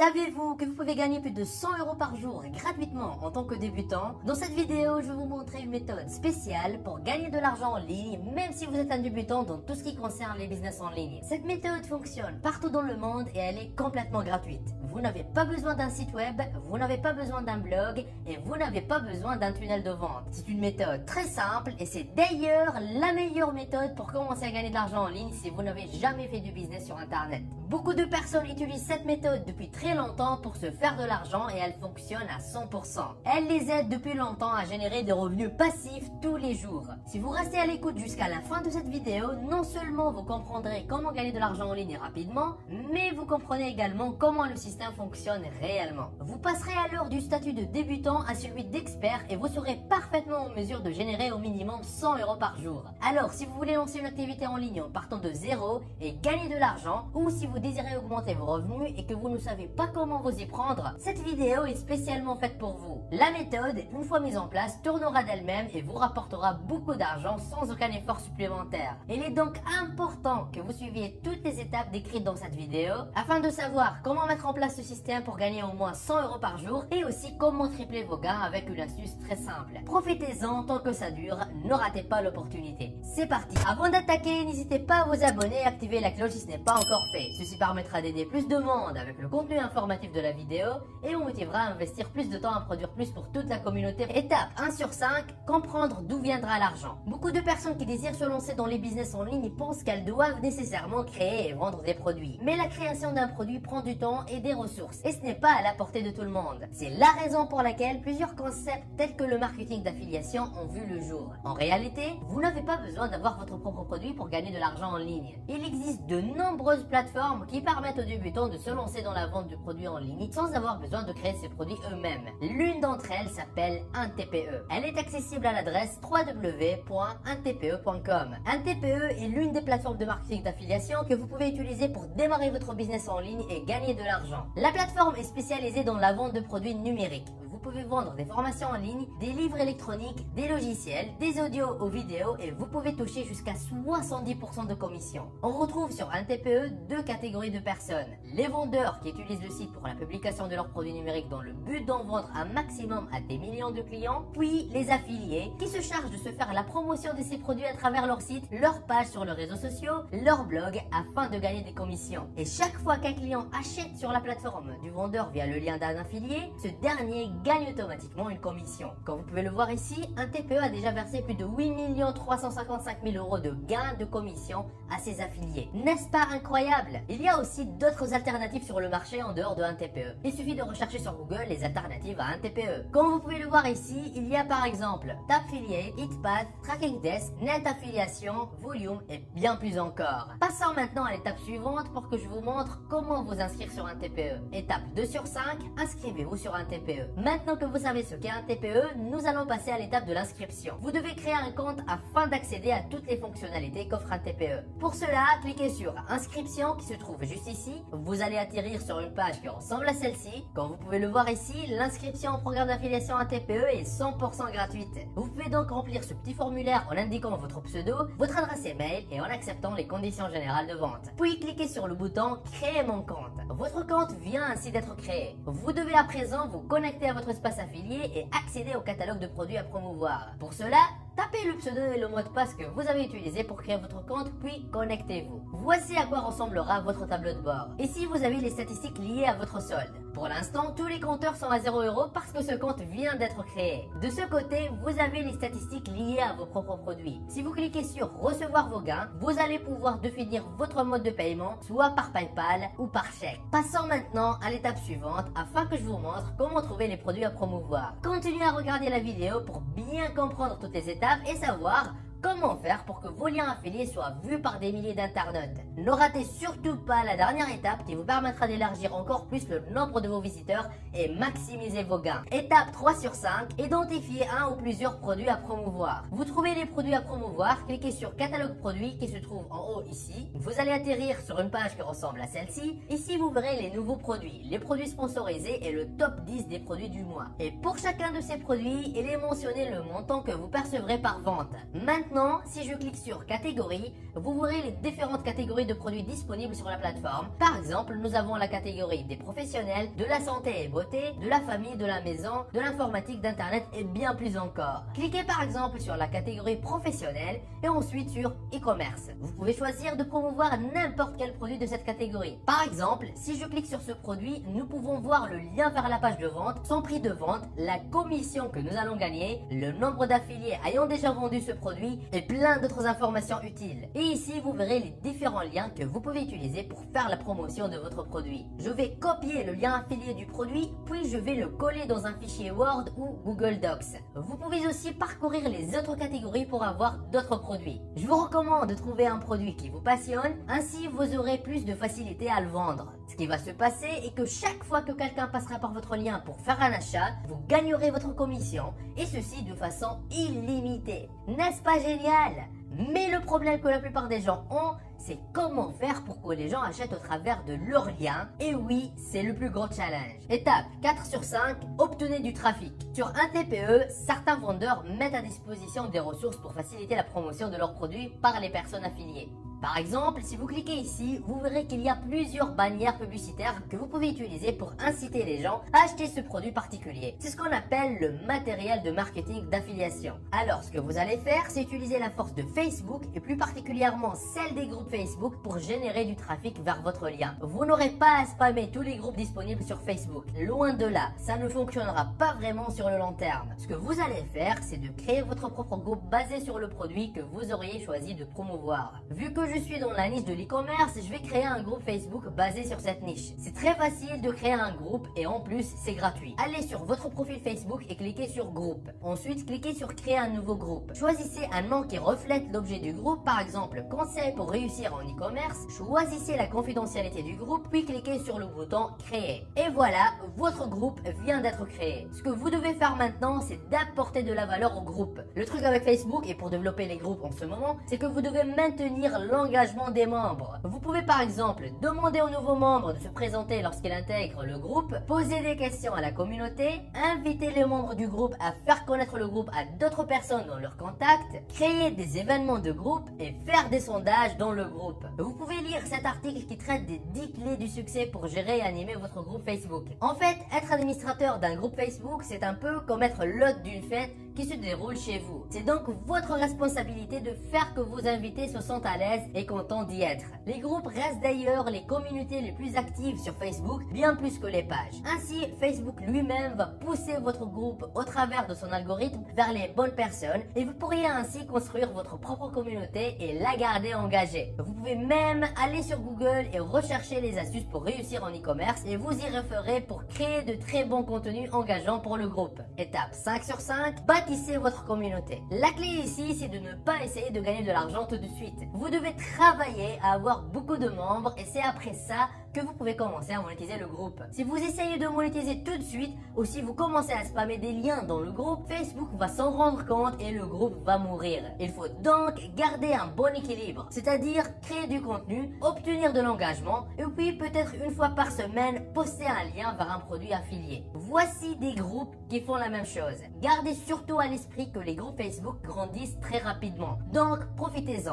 Savez-vous que vous pouvez gagner plus de 100 € par jour gratuitement en tant que débutant? Dans cette vidéo, je vais vous montrer une méthode spéciale pour gagner de l'argent en ligne, même si vous êtes un débutant dans tout ce qui concerne les business en ligne. Cette méthode fonctionne partout dans le monde et elle est complètement gratuite. Vous n'avez pas besoin d'un site web, vous n'avez pas besoin d'un blog et vous n'avez pas besoin d'un tunnel de vente. C'est une méthode très simple et c'est d'ailleurs la meilleure méthode pour commencer à gagner de l'argent en ligne si vous n'avez jamais fait du business sur internet. Beaucoup de personnes utilisent cette méthode depuis très longtemps pour se faire de l'argent et elle fonctionne à 100%. Elle les aide depuis longtemps à générer des revenus passifs tous les jours. Si vous restez à l'écoute jusqu'à la fin de cette vidéo, non seulement vous comprendrez comment gagner de l'argent en ligne rapidement, mais vous comprenez également comment le système fonctionne réellement. Vous passerez alors du statut de débutant à celui d'expert et vous serez parfaitement en mesure de générer au minimum 100 € par jour. Alors si vous voulez lancer une activité en ligne en partant de zéro et gagner de l'argent, ou si vous désirez augmenter vos revenus et que vous ne savez pas comment vous y prendre, cette vidéo est spécialement faite pour vous. La méthode, une fois mise en place, tournera d'elle-même et vous rapportera beaucoup d'argent sans aucun effort supplémentaire. Il est donc important que vous suiviez toutes les étapes décrites dans cette vidéo afin de savoir comment mettre en place ce système pour gagner au moins 100 € par jour et aussi comment tripler vos gains avec une astuce très simple. Profitez-en tant que ça dure, ne ratez pas l'opportunité. C'est parti. Avant d'attaquer, n'hésitez pas à vous abonner et activer la cloche si ce n'est pas encore fait. Ceci permettra d'aider plus de monde avec le contenu informatif de la vidéo et on motivera à investir plus de temps à produire plus pour toute la communauté. Étape 1 sur 5, comprendre d'où viendra l'argent. Beaucoup de personnes qui désirent se lancer dans les business en ligne pensent qu'elles doivent nécessairement créer et vendre des produits. Mais la création d'un produit prend du temps et des ressources et ce n'est pas à la portée de tout le monde. C'est la raison pour laquelle plusieurs concepts tels que le marketing d'affiliation ont vu le jour. En réalité, vous n'avez pas besoin d'avoir votre propre produit pour gagner de l'argent en ligne. Il existe de nombreuses plateformes qui permettent aux débutants de se lancer dans la vente de produits en ligne sans avoir besoin de créer ces produits eux-mêmes. L'une d'entre elles s'appelle un TPE. Elle est accessible à l'adresse www.untpe.com. Un TPE est l'une des plateformes de marketing d'affiliation que vous pouvez utiliser pour démarrer votre business en ligne et gagner de l'argent. La plateforme est spécialisée dans la vente de produits numériques. Vous pouvez vendre des formations en ligne, des livres électroniques, des logiciels, des audios ou vidéos et vous pouvez toucher jusqu'à 70% de commission. On retrouve sur un TPE deux catégories de personnes. Les vendeurs qui utilisent le site pour la publication de leurs produits numériques dans le but d'en vendre un maximum à des millions de clients, puis les affiliés qui se chargent de se faire la promotion de ces produits à travers leur site, leurs pages sur les réseaux sociaux, leur blog afin de gagner des commissions. Et chaque fois qu'un client achète sur la plateforme du vendeur via le lien d'un affilié, ce dernier gagne automatiquement une commission. Comme vous pouvez le voir ici, un TPE a déjà versé plus de 8 355 000 € de gains de commission à ses affiliés. N'est-ce pas incroyable? Il y a aussi d'autres alternatives sur le marché en dehors de un TPE. Il suffit de rechercher sur Google les alternatives à un TPE. Comme vous pouvez le voir ici, il y a par exemple Tapfiliate, Hitpath, Tracking Desk, Net Affiliation, Volume et bien plus encore. Passons maintenant à l'étape suivante pour que je vous montre comment vous inscrire sur un TPE. Étape 2 sur 5, inscrivez-vous sur un TPE. Maintenant que vous savez ce qu'est un TPE, nous allons passer à l'étape de l'inscription. Vous devez créer un compte afin d'accéder à toutes les fonctionnalités qu'offre un TPE. Pour cela, cliquez sur inscription qui se trouve juste ici. Vous allez atterrir sur une page qui ressemble à celle-ci. Comme vous pouvez le voir ici, l'inscription au programme d'affiliation à TPE est 100% gratuite. Vous pouvez donc remplir ce petit formulaire en indiquant votre pseudo, votre adresse email et en acceptant les conditions générales de vente. Puis cliquez sur le bouton créer mon compte. Votre compte vient ainsi d'être créé. Vous devez à présent vous connecter à votre espace affilié et accéder au catalogue de produits à promouvoir. Pour cela, tapez le pseudo et le mot de passe que vous avez utilisé pour créer votre compte, puis connectez-vous. Voici à quoi ressemblera votre tableau de bord. Ici, vous avez les statistiques liées à votre solde. Pour l'instant, tous les compteurs sont à 0 € parce que ce compte vient d'être créé. De ce côté, vous avez les statistiques liées à vos propres produits. Si vous cliquez sur recevoir vos gains, vous allez pouvoir définir votre mode de paiement, soit par PayPal ou par chèque. Passons maintenant à l'étape suivante afin que je vous montre comment trouver les produits à promouvoir. Continuez à regarder la vidéo pour bien comprendre toutes les étapes et savoir comment faire pour que vos liens affiliés soient vus par des milliers d'internautes. Ne ratez surtout pas la dernière étape qui vous permettra d'élargir encore plus le nombre de vos visiteurs et maximiser vos gains. Étape 3 sur 5, identifiez un ou plusieurs produits à promouvoir. Vous trouvez les produits à promouvoir, cliquez sur catalogue produits qui se trouve en haut ici. Vous allez atterrir sur une page qui ressemble à celle-ci. Ici vous verrez les nouveaux produits, les produits sponsorisés et le top 10 des produits du mois. Et pour chacun de ces produits, il est mentionné le montant que vous percevrez par vente. Maintenant, Maintenant, si je clique sur catégorie, vous verrez les différentes catégories de produits disponibles sur la plateforme. Par exemple, nous avons la catégorie des professionnels, de la santé et beauté, de la famille, de la maison, de l'informatique, d'internet et bien plus encore. Cliquez par exemple sur la catégorie professionnelle et ensuite sur e-commerce. Vous pouvez choisir de promouvoir n'importe quel produit de cette catégorie. Par exemple, si je clique sur ce produit, nous pouvons voir le lien vers la page de vente, son prix de vente, la commission que nous allons gagner, le nombre d'affiliés ayant déjà vendu ce produit et plein d'autres informations utiles. Et ici, vous verrez les différents liens que vous pouvez utiliser pour faire la promotion de votre produit. Je vais copier le lien affilié du produit, puis je vais le coller dans un fichier Word ou Google Docs. Vous pouvez aussi parcourir les autres catégories pour avoir d'autres produits. Je vous recommande de trouver un produit qui vous passionne, ainsi vous aurez plus de facilité à le vendre. Ce qui va se passer est que chaque fois que quelqu'un passera par votre lien pour faire un achat, vous gagnerez votre commission et ceci de façon illimitée. N'est-ce pas génial? Mais le problème que la plupart des gens ont, c'est comment faire pour que les gens achètent au travers de leur lien. Et oui, c'est le plus gros challenge. Étape 4 sur 5, obtenez du trafic. Sur un TPE, certains vendeurs mettent à disposition des ressources pour faciliter la promotion de leurs produits par les personnes affiliées. Par exemple, si vous cliquez ici, vous verrez qu'il y a plusieurs bannières publicitaires que vous pouvez utiliser pour inciter les gens à acheter ce produit particulier. C'est ce qu'on appelle le matériel de marketing d'affiliation. Alors, ce que vous allez faire, c'est utiliser la force de Facebook et plus particulièrement celle des groupes Facebook pour générer du trafic vers votre lien. Vous n'aurez pas à spammer tous les groupes disponibles sur Facebook. Loin de là, ça ne fonctionnera pas vraiment sur le long terme. Ce que vous allez faire, c'est de créer votre propre groupe basé sur le produit que vous auriez choisi de promouvoir. Vu que je suis dans la niche de l'e-commerce, je vais créer un groupe Facebook basé sur cette niche. C'est très facile de créer un groupe et en plus, c'est gratuit. Allez sur votre profil Facebook et cliquez sur groupe. Ensuite, cliquez sur créer un nouveau groupe. Choisissez un nom qui reflète l'objet du groupe, par exemple conseil pour réussir en e-commerce. Choisissez la confidentialité du groupe, puis cliquez sur le bouton créer. Et voilà, votre groupe vient d'être créé. Ce que vous devez faire maintenant, c'est d'apporter de la valeur au groupe. Le truc avec Facebook et pour développer les groupes en ce moment, c'est que vous devez maintenir l'engagement des membres. Vous pouvez par exemple demander aux nouveaux membres de se présenter lorsqu'ils intègrent le groupe, poser des questions à la communauté, inviter les membres du groupe à faire connaître le groupe à d'autres personnes dans leurs contacts, créer des événements de groupe et faire des sondages dans le groupe. Vous pouvez lire cet article qui traite des 10 clés du succès pour gérer et animer votre groupe Facebook. En fait, être administrateur d'un groupe Facebook, c'est un peu comme être l'hôte d'une fête qui se déroule chez vous. C'est donc votre responsabilité de faire que vos invités se sentent à l'aise et contents d'y être. Les groupes restent d'ailleurs les communautés les plus actives sur Facebook, bien plus que les pages. Ainsi, Facebook lui-même va pousser votre groupe au travers de son algorithme vers les bonnes personnes et vous pourriez ainsi construire votre propre communauté et la garder engagée. Vous pouvez même aller sur Google et rechercher les astuces pour réussir en e-commerce et vous y référez pour créer de très bons contenus engageants pour le groupe. Étape 5 sur 5, bâtissez votre communauté. La clé ici, c'est de ne pas essayer de gagner de l'argent tout de suite. Vous devez travailler à avoir beaucoup de membres et c'est après ça que vous pouvez commencer à monétiser le groupe. Si vous essayez de monétiser tout de suite ou si vous commencez à spammer des liens dans le groupe, Facebook va s'en rendre compte et le groupe va mourir. Il faut donc garder un bon équilibre, c'est-à-dire créer du contenu, obtenir de l'engagement et puis peut-être une fois par semaine poster un lien vers un produit affilié. Voici des groupes qui font la même chose. Gardez surtout à l'esprit que les groupes Facebook grandissent très rapidement, donc profitez-en.